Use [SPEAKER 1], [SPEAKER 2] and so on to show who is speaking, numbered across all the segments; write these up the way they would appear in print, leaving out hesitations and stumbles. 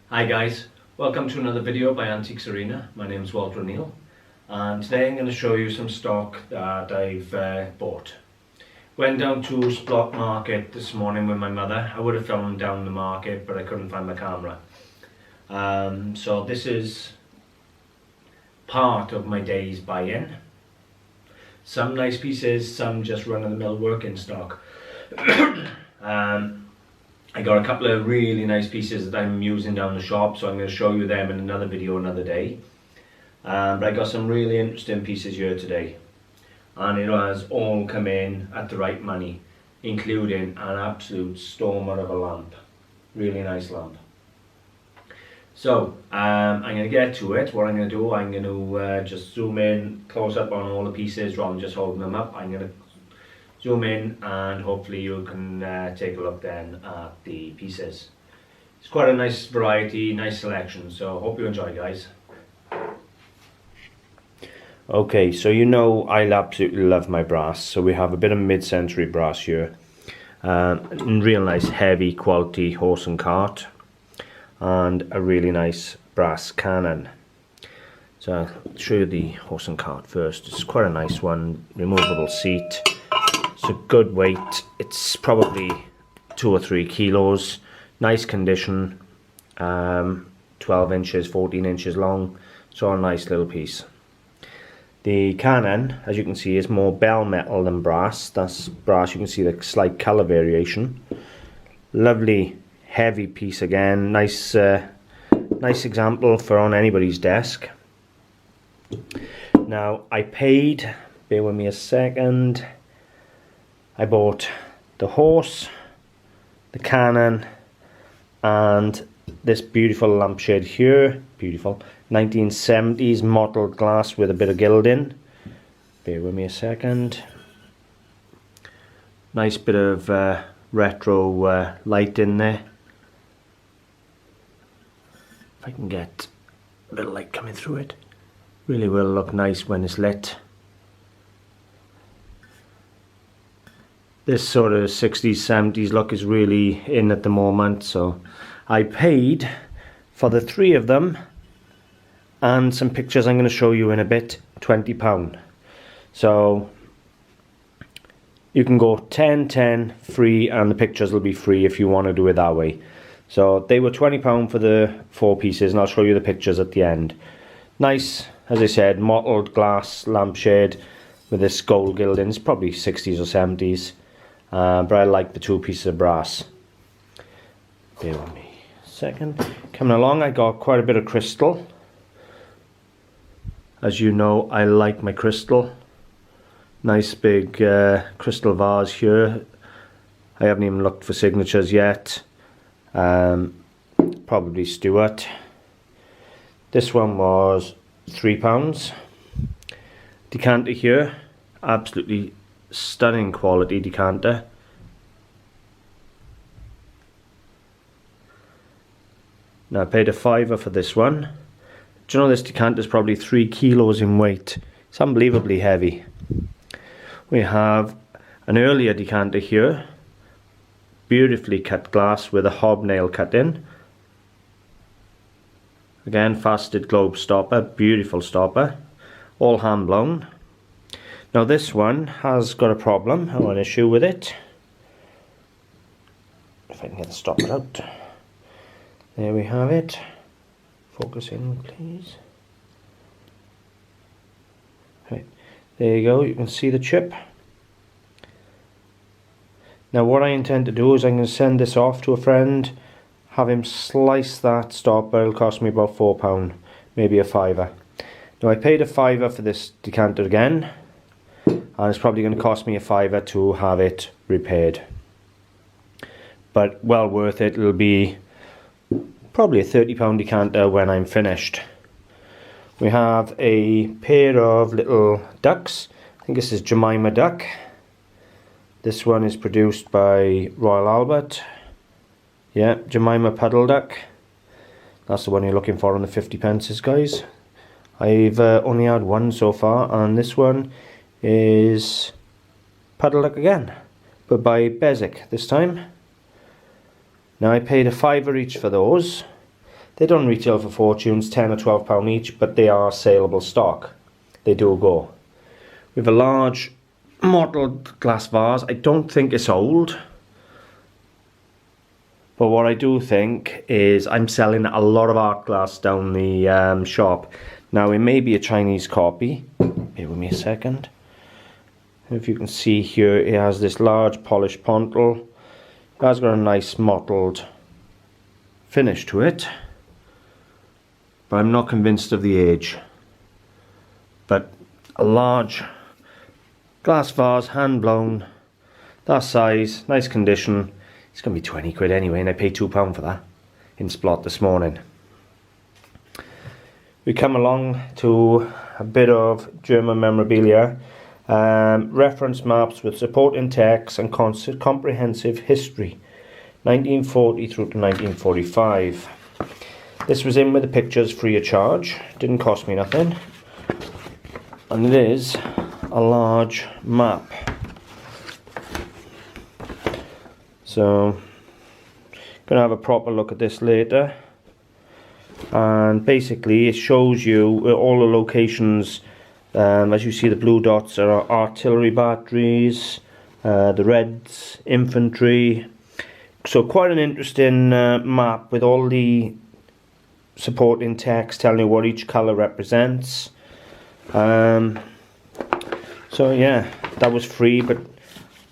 [SPEAKER 1] Hi guys, welcome to another video by AntiquesArena. My name is Walter O'Neill and today I'm going to show you some stock that I've bought. Went down to Splot market this morning with my mother. I would have filmed down the market but I couldn't find my camera. So this is part of my day's buy-in. Some nice pieces, some just run-of-the-mill working stock. I got a couple of really nice pieces that I'm using down the shop, so I'm going to show you them in another video another day. But I got some really interesting pieces here today, and it has all come in at the right money, including an absolute stormer of a lamp. Really nice lamp. So I'm going to get to it. What I'm going to do, I'm going to just zoom in close up on all the pieces rather than just holding them up. I'm going to zoom in and hopefully you can take a look then at the pieces. It's quite a nice variety, nice selection, so hope you enjoy, guys. Okay, so you know I absolutely love my brass, so we have a bit of mid-century brass here. Real nice heavy quality horse and cart, and a really nice brass cannon. So I'll show you the horse and cart first. It's quite a nice one, removable seat. It's a good weight. It's probably 2 or 3 kilos. Nice condition. 12 inches, 14 inches long. So a nice little piece. The cannon, as you can see, is more bell metal than brass. That's brass. You can see the slight colour variation. Lovely heavy piece again. Nice example for on anybody's desk. Now I paid, bear with me a second, I bought the horse, the cannon, and this beautiful lampshade here. Beautiful 1970s mottled glass with a bit of gilding. Bear with me a second. Nice bit of retro light in there. If I can get a bit of light coming through it. Really will look nice when it's lit. This sort of 60s, 70s look is really in at the moment, so I paid for the 3 of them and some pictures I'm going to show you in a bit, £20. So you can go 10, 10, free, and the pictures will be free if you want to do it that way. So they were £20 for the 4 pieces, and I'll show you the pictures at the end. Nice, as I said, mottled glass lampshade with this gold gilding. It's probably 60s or 70s. But I like the 2 pieces of brass. Bear with me a second. Coming along, I got quite a bit of crystal. As you know, I like my crystal. Nice big crystal vase here. I haven't even looked for signatures yet. Probably Stuart. This one was £3. Decanter here, absolutely stunning quality decanter. Now I paid a £5 for this one. Do you know this decanter is probably 3 kilos in weight? It's unbelievably heavy. We have an earlier decanter here, beautifully cut glass with a hobnail cut in. Again, faceted globe stopper, beautiful stopper, all hand blown. Now this one has got a problem, or an issue with it. If I can get the stopper out. There we have it. Focus in, please. Right, there you go, you can see the chip. Now what I intend to do is I'm going to send this off to a friend, have him slice that stopper. It'll cost me about £4, maybe a £5. Now I paid a £5 for this decanter again, and it's probably going to cost me a £5 to have it repaired. But well worth it. It'll be probably a £30 decanter when I'm finished. We have a pair of little ducks. I think this is Jemima duck. This one is produced by Royal Albert. Yeah, Jemima puddle duck. That's the one you're looking for on the 50 pences, guys. I've only had one so far, and this one is puddle duck again, but by Bezic this time. Now I paid a £5 each for those. They don't retail for fortunes, £10 or £12 each, but they are saleable stock. They do go. We have a large mottled glass vase. I don't think it's old, but what I do think is I'm selling a lot of art glass down the shop. Now it may be a Chinese copy. Bear with me a second. If you can see here, it has this large polished pontil. It has got a nice mottled finish to it, but I'm not convinced of the age. But a large glass vase, hand blown, that size, nice condition. It's going to be 20 quid anyway, and I paid £2 for that in Splot this morning. We come along to a bit of German memorabilia. Reference maps with supporting text and comprehensive history, 1940 through to 1945. This was in with the pictures free of charge, didn't cost me nothing, and it is a large map. So gonna have a proper look at this later, and basically it shows you all the locations. As you see, the blue dots are artillery batteries, the reds infantry. So quite an interesting map with all the supporting text telling you what each colour represents. So yeah, that was free, but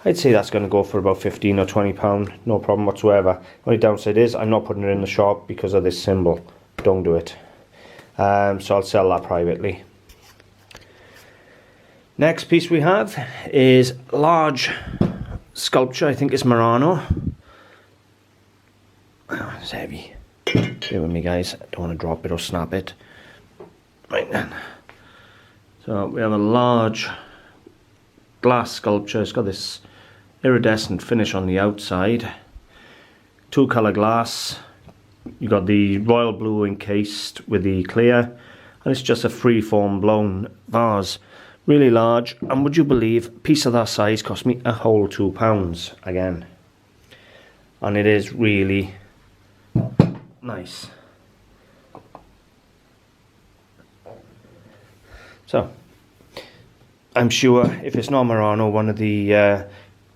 [SPEAKER 1] I'd say that's going to go for about £15 or £20, no problem whatsoever. Only downside is I'm not putting it in the shop because of this symbol. Don't do it. So I'll sell that privately. Next piece we have is large sculpture. I think it's Murano. Oh, it's heavy. Bear with me, guys. I don't want to drop it or snap it. Right then. So we have a large glass sculpture. It's got this iridescent finish on the outside. Two colour glass. You got the royal blue encased with the clear, and it's just a free-form blown vase. Really large, and would you believe a piece of that size cost me a whole £2 again, and it is really nice. So I'm sure if it's not Murano, one of the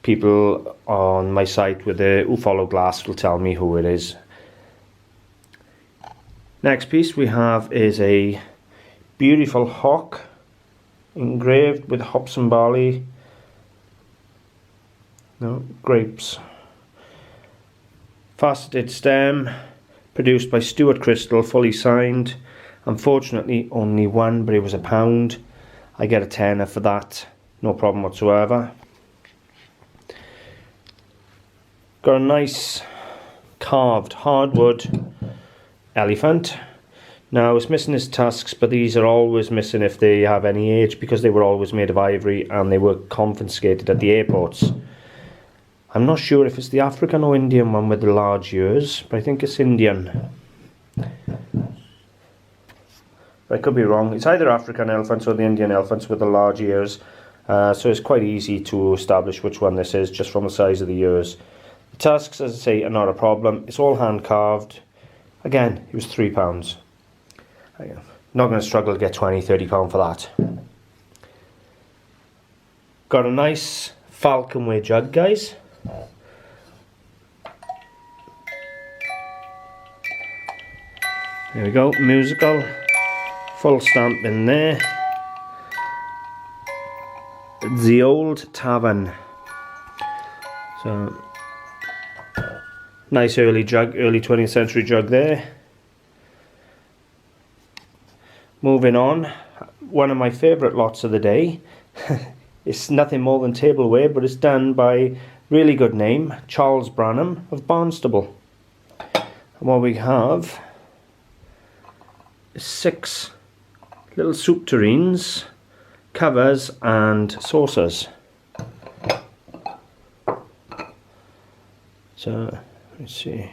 [SPEAKER 1] people on my site with the who follow glass will tell me who it is. Next piece we have is a beautiful hawk engraved with hops and barley, no, grapes. Faceted stem, produced by Stuart Crystal, fully signed. Unfortunately only one, but it was £1. I get a tenner for that, no problem whatsoever. Got a nice carved hardwood elephant. Now it's missing his tusks, but these are always missing if they have any age, because they were always made of ivory and they were confiscated at the airports. I'm not sure if it's the African or Indian one with the large ears, but I think it's Indian. But I could be wrong. It's either African elephants or the Indian elephants with the large ears. So it's quite easy to establish which one this is just from the size of the ears. The tusks, as I say, are not a problem. It's all hand carved. Again, it was £3. I'm not going to struggle to get £20–30 for that. Got a nice falconware jug, guys. There we go, musical, full stamp in there. The Old Tavern. So nice early jug, early 20th century jug there. Moving on, one of my favourite lots of the day. It's nothing more than tableware, but it's done by really good name, Charles Branham of Barnstable. And what we have is 6 little soup tureens, covers and saucers. So let's see.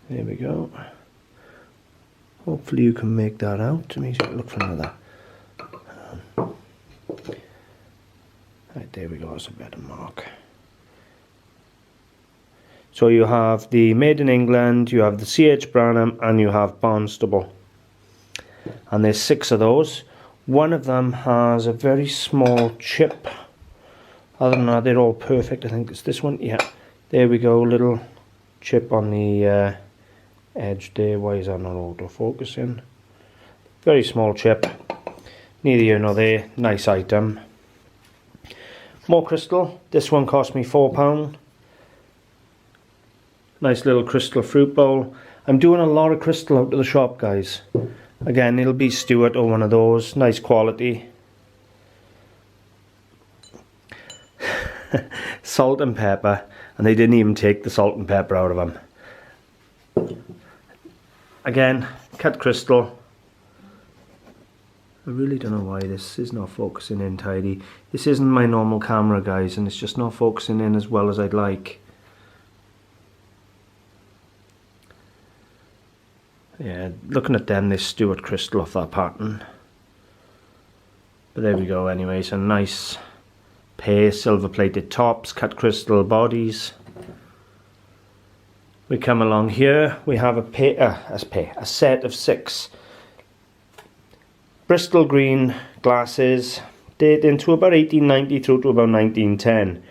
[SPEAKER 1] There we go. Hopefully you can make that out. Let me look for another. Right, there we go, that's a better mark. So you have the Made in England, you have the CH Branham, and you have Barnstable. And there's 6 of those. One of them has a very small chip. Other than that, they're all perfect. I think it's this one. Yeah, there we go. Little chip on the edge there. Why is that not auto-focusing? Very small chip. Neither here nor there. Nice item. More crystal. This one cost me £4. Nice little crystal fruit bowl. I'm doing a lot of crystal out of the shop, guys. Again, it'll be Stewart or one of those. Nice quality. Salt and pepper. And they didn't even take the salt and pepper out of them. Again, cut crystal. I really don't know why this is not focusing in tidy. This isn't my normal camera, guys, and it's just not focusing in as well as I'd like. Yeah, looking at them, this Stewart crystal off that pattern. But there we go anyway, so nice pair, silver plated tops, cut crystal bodies. We come along here, we have a set of 6 Bristol green glasses, dating to about 1890 through to about 1910.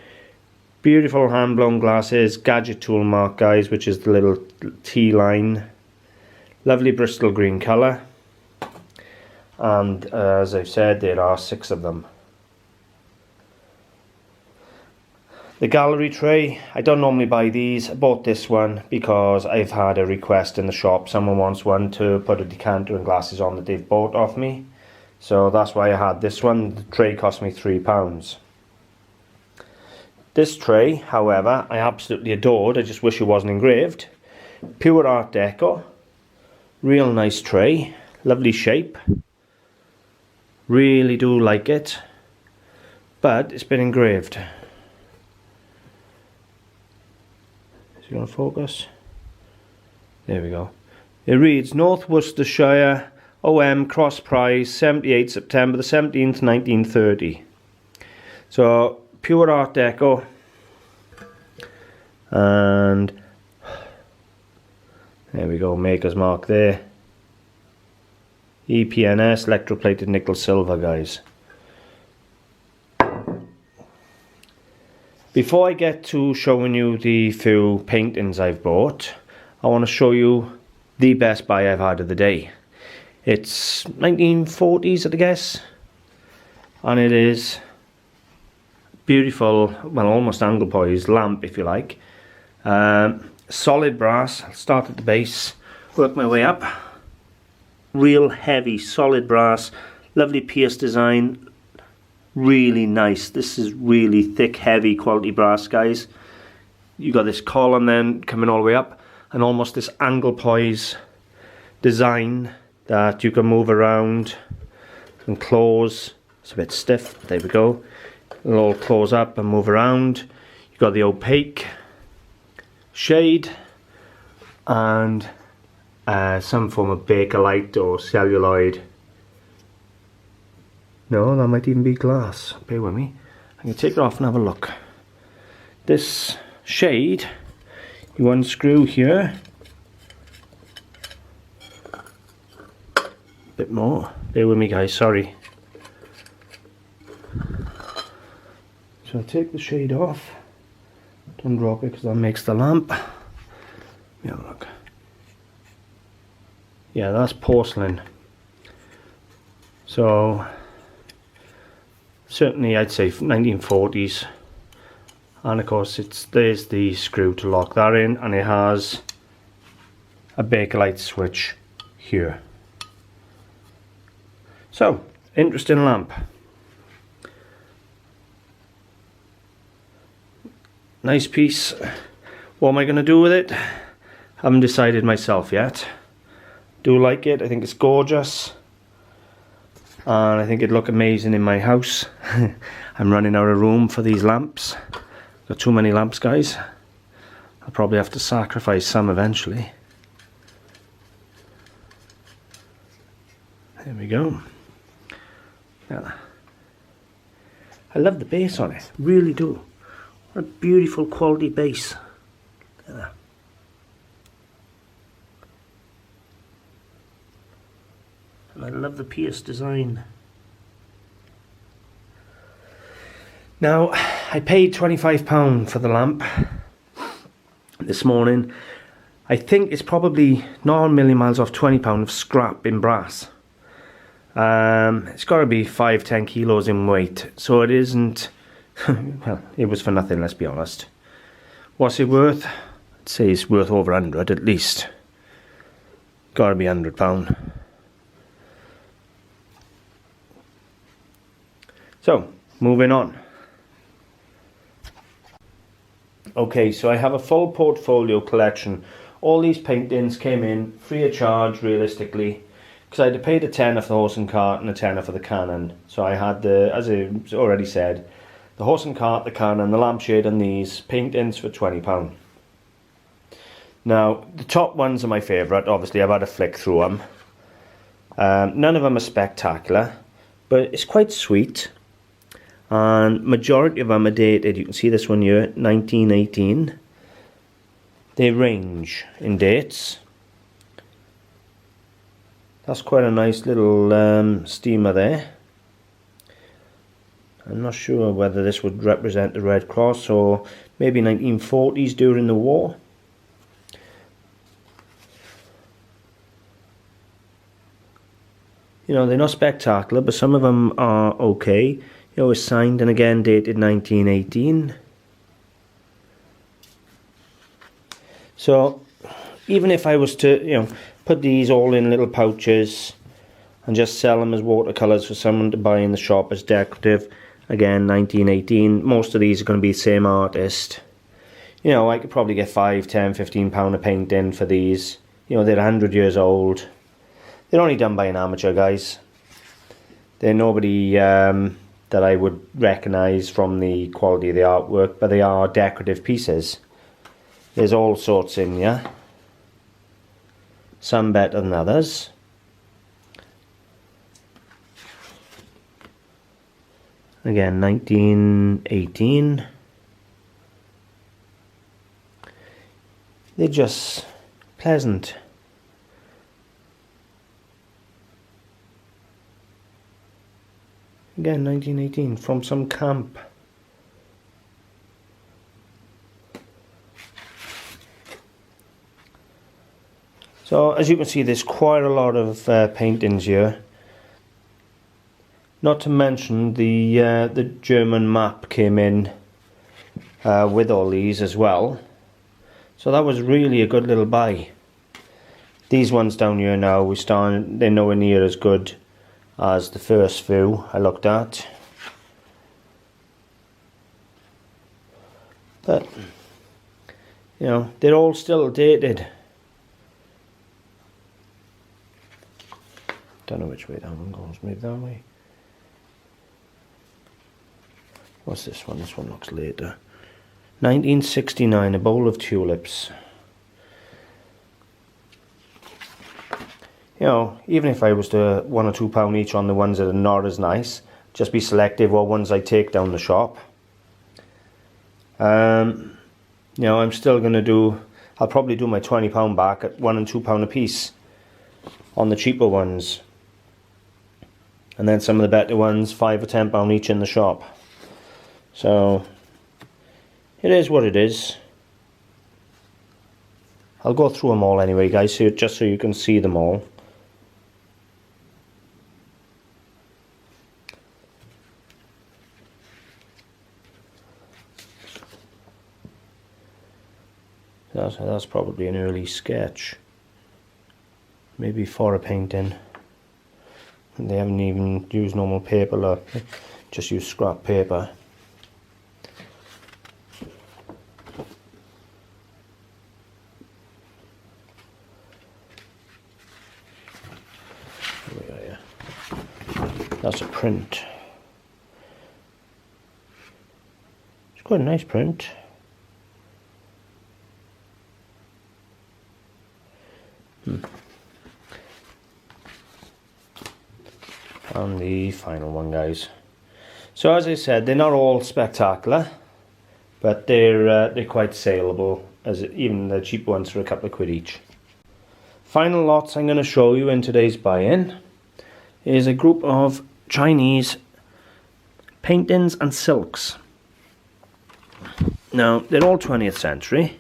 [SPEAKER 1] Beautiful hand blown glasses, gadget tool mark, guys, which is the little T line. Lovely Bristol green colour. And as I've said, there are 6 of them. The gallery tray, I don't normally buy these. I bought this one because I've had a request in the shop. Someone wants one to put a decanter and glasses on that they've bought off me. So that's why I had this one. The tray cost me £3. This tray, however, I absolutely adored. I just wish it wasn't engraved. Pure Art Deco. Real nice tray. Lovely shape. Really do like it. But it's been engraved. Is it going to focus? There we go. It reads North Worcestershire OM Cross Prize 78 September the 17th 1930. So Pure Art Deco, and there we go, maker's mark there. EPNS, electroplated nickel silver, guys. Before I get to showing you the few paintings I've bought, I want to show you the best buy I've had of the day. It's 1940s, I guess, and it is beautiful, well, almost angle poised lamp, if you like. Solid brass. I'll start at the base, work my way up. Real heavy, solid brass, lovely pierce design, really nice. This is really thick, heavy quality brass, guys. You got this column then coming all the way up, and almost this angle poise design that you can move around and close. It's a bit stiff, there we go. It'll all close up and move around. You've got the opaque shade and some form of bakelite or celluloid. No, that might even be glass. Bear with me. I'm going to take it off and have a look. This shade, you unscrew here. Bit more. Bear with me, guys, sorry. So I'll take the shade off. Don't drop it because that makes the lamp. Let me have a look. Yeah, that's porcelain. So certainly I'd say 1940s. And of course there's the screw to lock that in, and it has a bakelite switch here. So, interesting lamp. Nice piece. What am I going to do with it? Haven't decided myself yet. Do like it. I think it's gorgeous. And I think it'd look amazing in my house. I'm running out of room for these lamps. Got too many lamps, guys. I'll probably have to sacrifice some eventually. There we go. Yeah. I love the base on it, really do. What a beautiful quality base. Look at that. And I love the pierced design. Now, I paid £25 for the lamp this morning. I think it's probably not a million miles off £20 of scrap in brass. It's got to be 5-10 kilos in weight, so it isn't. Well, it was for nothing, let's be honest. What's it worth? I'd say it's worth over 100 at least. Got to be £100. So, moving on. Okay, so I have a full portfolio collection. All these paintings came in free of charge, realistically, because I had to pay the tenner for the horse and cart and the tenner for the cannon. So I had the, as I already said, the horse and cart, the cannon, the lampshade and these paintings for £20. Now, the top ones are my favourite. Obviously, I've had a flick through them. None of them are spectacular, but it's quite sweet. And majority of them are dated. You can see this one here, 1918. They range in dates. That's quite a nice little steamer there. I'm not sure whether this would represent the Red Cross or maybe 1940s during the war. You know, they're not spectacular, but some of them are okay. You know, it's signed and again dated 1918. So, even if I was to, you know, put these all in little pouches and just sell them as watercolours for someone to buy in the shop as decorative, again 1918, most of these are going to be the same artist. You know, I could probably get £5, £10, £15 a painting for these. You know, they're 100 years old. They're only done by an amateur, guys. They're nobody that I would recognise from the quality of the artwork, but they are decorative pieces. There's all sorts in here. Some better than others. Again, 1918. They're just pleasant. Again, 1918, from some camp. So, as you can see, there's quite a lot of paintings here. Not to mention the German map came in with all these as well. So that was really a good little buy. These ones down here now, they're nowhere near as good as the first few I looked at. But, you know, they're all still dated. Don't know which way that one goes, maybe that way. What's this one? This one looks later. 1969, a bowl of tulips. You know, even if I was to £1 or £2 each on the ones that are not as nice, just be selective what ones I take down the shop. You know, I'm still going to do, I'll probably do my £20 back at £1 and £2 a piece on the cheaper ones. And then some of the better ones, £5 or £10 each in the shop. So, it is what it is. I'll go through them all anyway, guys, so just so you can see them all. That's probably an early sketch. Maybe for a painting. They haven't even used normal paper, look. Just used scrap paper. That's a print. It's quite a nice print. And the final one, guys. So as I said, they're not all spectacular, but they're quite saleable as even the cheap ones for a couple of quid each. Final lots I'm going to show you in today's buy-in is a group of Chinese paintings and silks. Now, they're all 20th century.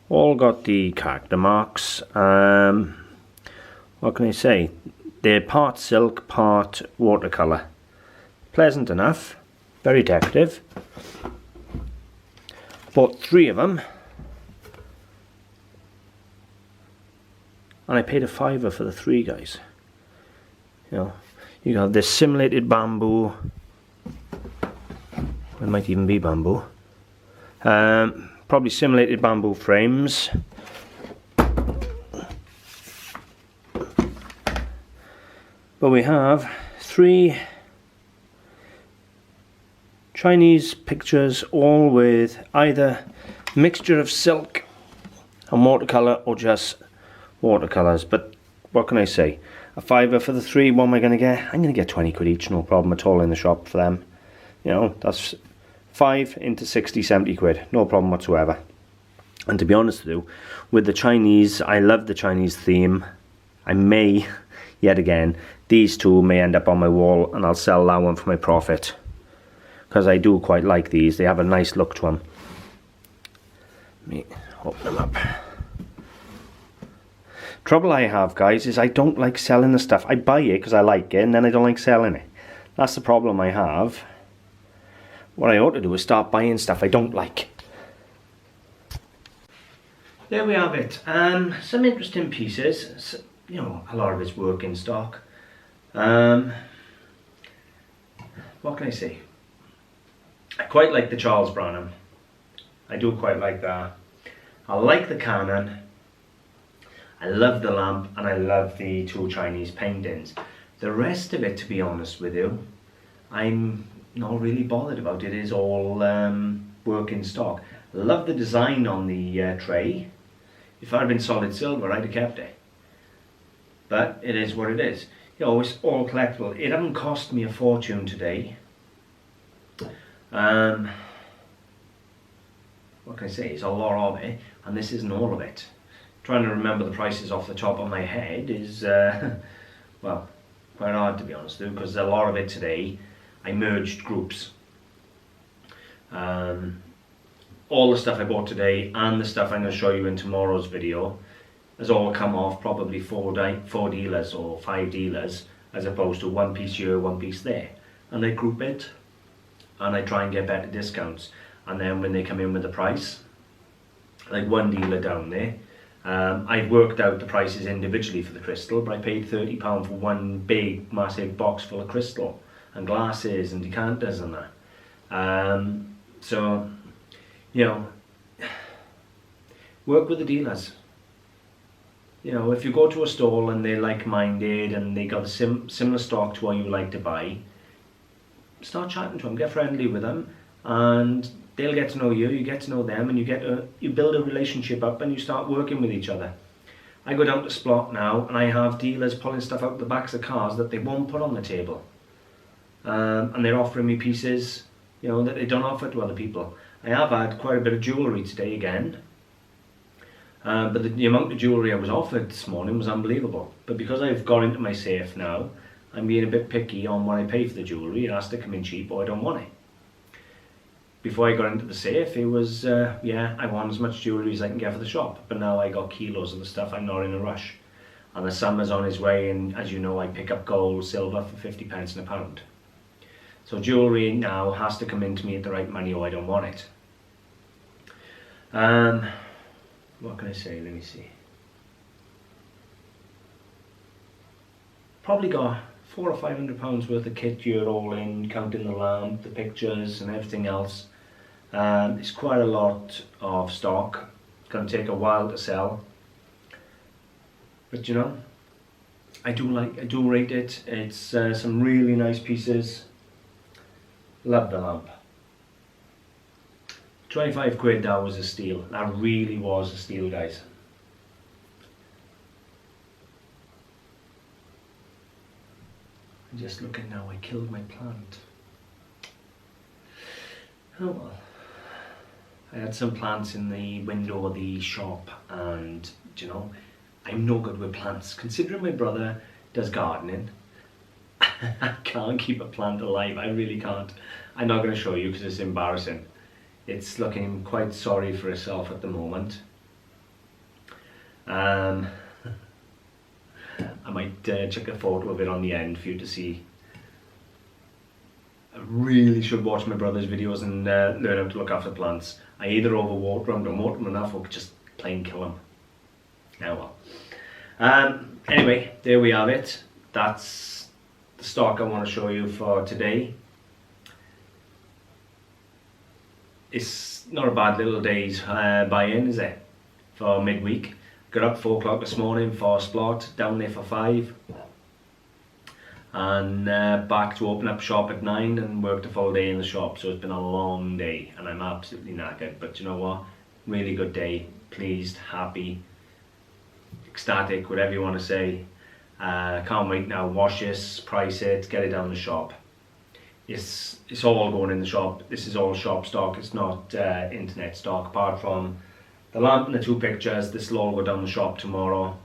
[SPEAKER 1] All got the character marks. What can I say? They're part silk, part watercolour. Pleasant enough. Very decorative. Bought 3 of them. And I paid a £5 for the 3, guys. You know, you have this simulated bamboo. It might even be bamboo. Probably simulated bamboo frames. But we have 3 Chinese pictures, all with either mixture of silk and watercolour or just watercolours. But what can I say? A £5 for the 3. What am I going to get? I'm going to get 20 quid each, no problem at all in the shop for them. You know, that's 5 into 60, 70 quid, no problem whatsoever. And to be honest with you, with the Chinese, I love the Chinese theme. I may, yet again, these 2 may end up on my wall and I'll sell that one for my profit. Because I do quite like these, they have a nice look to them. Let me open them up. Trouble I have, guys, is I don't like selling the stuff. I buy it because I like it and then I don't like selling it. That's the problem I have. What I ought to do is start buying stuff I don't like. There we have it. Some interesting pieces. You know, a lot of it's work in stock. What can I say? I quite like the Charles Branham. I do quite like that. I like the Canon. I love the lamp and I love the 2 Chinese paintings. The rest of it, to be honest with you, I'm not really bothered about. It is all work in stock. I love the design on the tray. If it had been solid silver, I'd have kept it. But it is what it is. You know, it's all collectible. It hasn't cost me a fortune today. What can I say? It's a lot of it, and this isn't all of it. Trying to remember the prices off the top of my head is, well, quite hard to be honest with you, because a lot of it today, I merged groups. All the stuff I bought today and the stuff I'm going to show you in tomorrow's video has all come off probably 4 dealers or 5 dealers, as opposed to 1 piece here, 1 piece there. And I group it, and I try and get better discounts. And then when they come in with the price, like 1 dealer down there, I've worked out the prices individually for the crystal, but I paid £30 for 1 big massive box full of crystal and glasses and decanters and that. So, you know, work with the dealers. You know, if you go to a stall and they're like-minded and they got a similar stock to what you like to buy, start chatting to them, get friendly with them, and they'll get to know you, you get to know them, and you build a relationship up and you start working with each other. I go down to Splot now and I have dealers pulling stuff out the backs of cars that they won't put on the table. And they're offering me pieces, you know, that they don't offer to other people. I have had quite a bit of jewellery today again. But the amount of jewellery I was offered this morning was unbelievable. But because I've got into my safe now, I'm being a bit picky on what I pay for the jewellery. It has to come in cheap or I don't want it. Before I got into the safe, it was, yeah, I want as much jewellery as I can get for the shop. But now I got kilos of the stuff, I'm not in a rush. And the summer's on its way, and as you know, I pick up gold, silver for 50 pence in a pound. So jewellery now has to come into me at the right money or I don't want it. What can I say? Let me see. Probably got £400 or £500 worth of kit here all in, counting the lamp, the pictures and everything else. It's quite a lot of stock. It's going to take a while to sell. But you know, I do rate it. It's some really nice pieces. Love the lamp. 25 quid, that was a steal. That really was a steal, guys. I'm just looking now, I killed my plant. Oh well.
[SPEAKER 2] I had some plants in the window of the shop, and you know, I'm no good with plants. Considering my brother does gardening, I can't keep a plant alive. I really can't. I'm not going to show you because it's embarrassing. It's looking quite sorry for itself at the moment. I might check a photo of it on the end for you to see. I really should watch my brother's videos and learn how to look after plants. I either overwater them, don't water them enough, or just plain kill them. Oh well. Anyway, there we have it. That's the stock I want to show you for today. It's not a bad little day's buy-in, is it? For midweek. Got up 4 o'clock this morning for Splot, down there for 5. And back to open up shop at 9 and worked a full day in the shop. So it's been a long day and I'm absolutely knackered. But you know what? Really good day. Pleased, happy, ecstatic, whatever you want to say. Can't wait now. Wash this, price it, get it down the shop. It's all going in the shop. This is all shop stock. It's not internet stock. Apart from the lamp and the 2 pictures, this will all go down the shop tomorrow.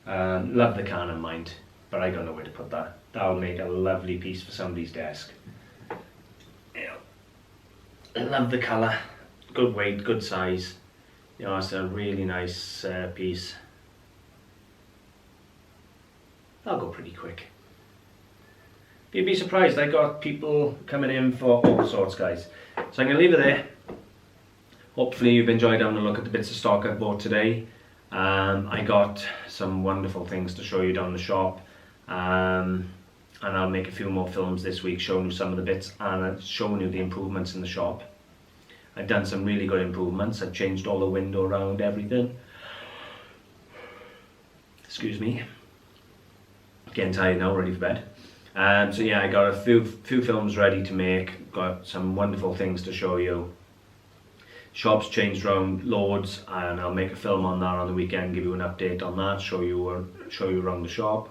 [SPEAKER 2] Love the can in mind, but I don't know where to put that. That'll make a lovely piece for somebody's desk. Yeah. I love the colour. Good weight, good size. You know, it's a really nice piece. That'll go pretty quick. You'd be surprised, I got people coming in for all sorts, guys. So I'm going to leave it there. Hopefully you've enjoyed having a look at the bits of stock I bought today. I got some wonderful things to show you down the shop. And I'll make a few more films this week showing you some of the bits and showing you the improvements in the shop. I've done some really good improvements. I've changed all the window around, everything. Excuse me. Getting tired now, ready for bed. So yeah, I got a few films ready to make. Got some wonderful things to show you. Shop's changed around loads, and I'll make a film on that on the weekend. Give you an update on that. Show you around the shop.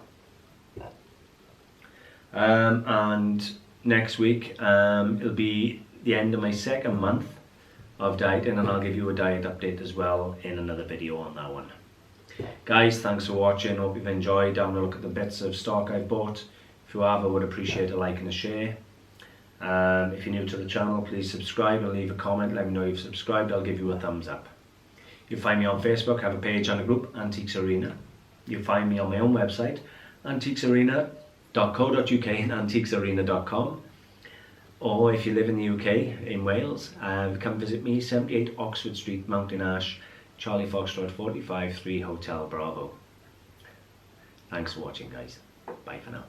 [SPEAKER 2] And next week it'll be the end of my 2nd month of dieting, and I'll give you a diet update as well in another video on that one. Guys, thanks for watching. Hope you've enjoyed having a look at the bits of stock I bought. If you have, I would appreciate a like and a share. If you're new to the channel, please subscribe and leave a comment. Let me know you've subscribed. I'll give you a thumbs up. You'll find me on Facebook. I have a page and a group, Antiques Arena. You'll find me on my own website, AntiquesArena.co.uk and AntiquesArena.com. Or if you live in the UK, in Wales, come visit me, 78 Oxford Street, Mountain Ash, Charlie Foxtrot 45 3 Hotel Bravo. Thanks for watching, guys. Bye for now.